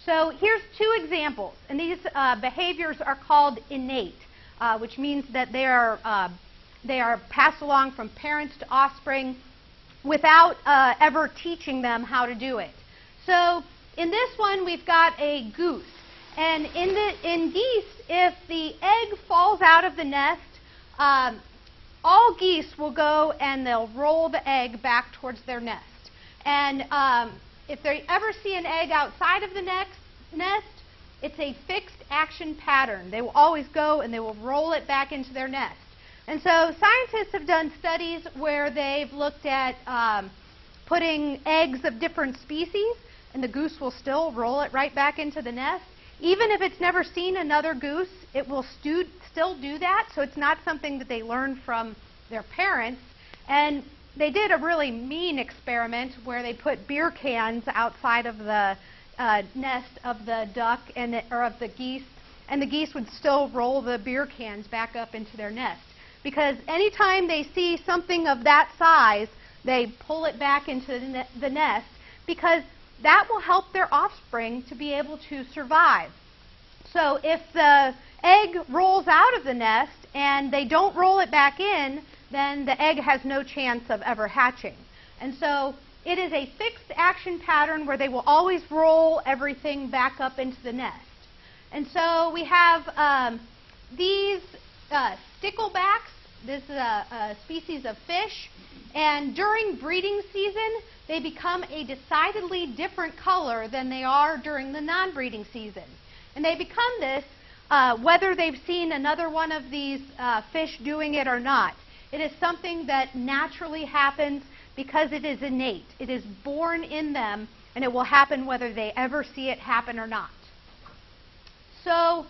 So here's two examples, and these behaviors are called innate, which means that they are passed along from parents to offspring without ever teaching them how to do it. So in this one, we've got a goose. And in geese, if the egg falls out of the nest, all geese will go and they'll roll the egg back towards their nest. And if they ever see an egg outside of the nest, it's a fixed action pattern. They will always go and they will roll it back into their nest. And so scientists have done studies where they've looked at putting eggs of different species, and the goose will still roll it right back into the nest. Even if it's never seen another goose, it will still do that, so it's not something that they learned from their parents. And they did a really mean experiment where they put beer cans outside of the nest of the duck or of the geese, and the geese would still roll the beer cans back up into their nest. Because anytime they see something of that size, they pull it back into the nest, because that will help their offspring to be able to survive. So if the egg rolls out of the nest and they don't roll it back in, then the egg has no chance of ever hatching. And so it is a fixed action pattern where they will always roll everything back up into the nest. And so we have these sticklebacks. This is a species of fish. And during breeding season, they become a decidedly different color than they are during the non-breeding season. And they become this whether they've seen another one of these fish doing it or not. It is something that naturally happens because it is innate. It is born in them, and it will happen whether they ever see it happen or not. So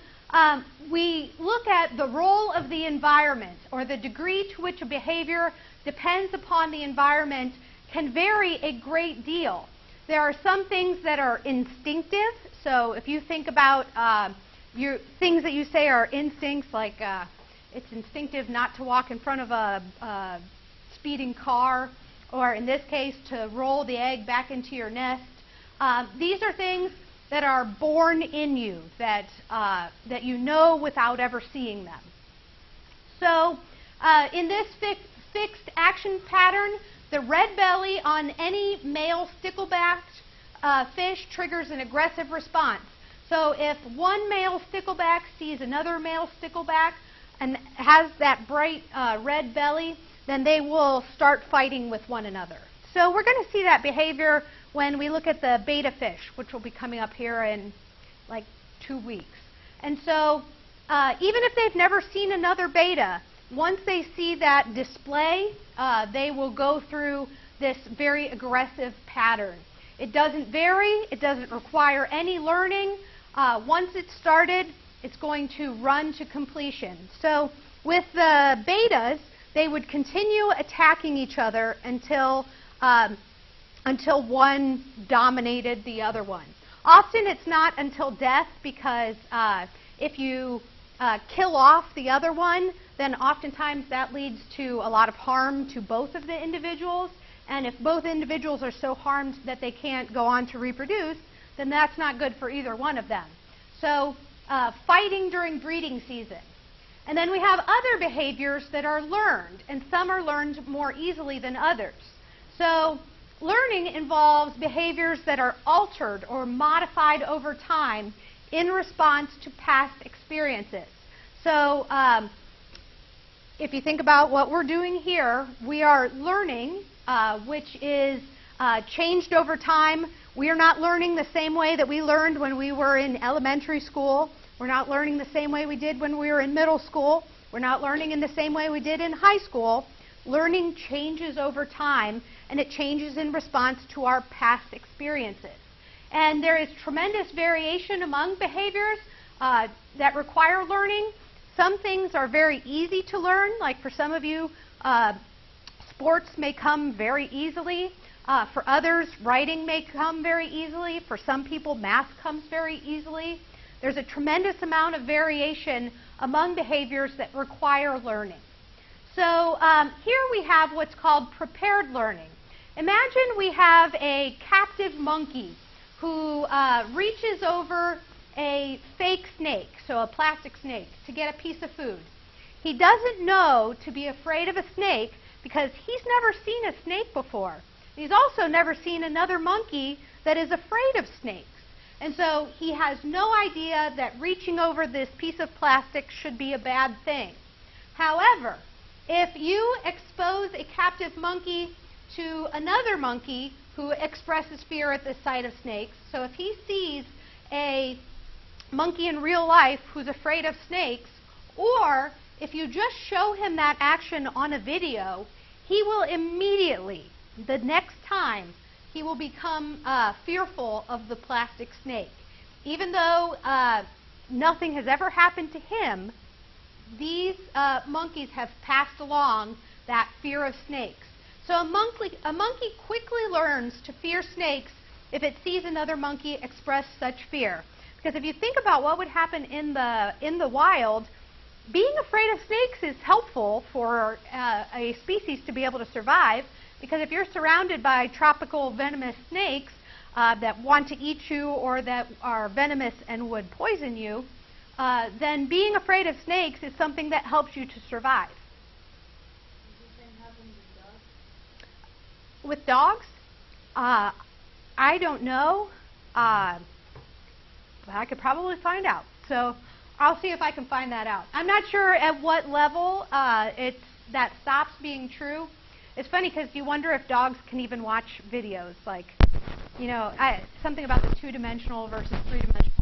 we look at the role of the environment, or the degree to which a behavior depends upon the environment can vary a great deal. There are some things that are instinctive. So if you think about things that you say are instincts, like it's instinctive not to walk in front of a speeding car, or in this case, to roll the egg back into your nest. These are things that are born in you, that you know without ever seeing them. So in this fixed action pattern, the red belly on any male sticklebacked fish triggers an aggressive response. So if one male stickleback sees another male stickleback and has that bright red belly, then they will start fighting with one another. So we're going to see that behavior when we look at the beta fish, which will be coming up here in like 2 weeks. And so even if they've never seen another beta, once they see that display, they will go through this very aggressive pattern. It doesn't vary. It doesn't require any learning. Once it's started, it's going to run to completion. So with the betas, they would continue attacking each other until one dominated the other one. Often it's not until death, because if you kill off the other one, then oftentimes that leads to a lot of harm to both of the individuals. And if both individuals are so harmed that they can't go on to reproduce, then that's not good for either one of them. So fighting during breeding season. And then we have other behaviors that are learned, and some are learned more easily than others. So learning involves behaviors that are altered or modified over time in response to past experiences. So if you think about what we're doing here, we are learning, which is changed over time. We are not learning the same way that we learned when we were in elementary school. We're not learning the same way we did when we were in middle school. We're not learning in the same way we did in high school. Learning changes over time, and it changes in response to our past experiences. And there is tremendous variation among behaviors that require learning. Some things are very easy to learn, like for some of you, sports may come very easily. For others, writing may come very easily. For some people, math comes very easily. There's a tremendous amount of variation among behaviors that require learning. So here we have what's called prepared learning. Imagine we have a captive monkey who reaches over a fake snake, so a plastic snake, to get a piece of food. He doesn't know to be afraid of a snake because he's never seen a snake before. He's also never seen another monkey that is afraid of snakes. And so he has no idea that reaching over this piece of plastic should be a bad thing. However, if you expose a captive monkey to another monkey who expresses fear at the sight of snakes, so if he sees a monkey in real life who's afraid of snakes, or if you just show him that action on a video, he will immediately, the next time, he will become fearful of the plastic snake. Even though nothing has ever happened to him, these monkeys have passed along that fear of snakes. So a monkey quickly learns to fear snakes if it sees another monkey express such fear. Because if you think about what would happen in the wild, being afraid of snakes is helpful for a species to be able to survive. Because if you're surrounded by tropical venomous snakes that want to eat you or that are venomous and would poison you, then being afraid of snakes is something that helps you to survive. Does the same happen With dogs? I don't know. But I could probably find out. So I'll see if I can find that out. I'm not sure at what level that stops being true. It's funny because you wonder if dogs can even watch videos, like, you know, something about the two-dimensional versus three-dimensional.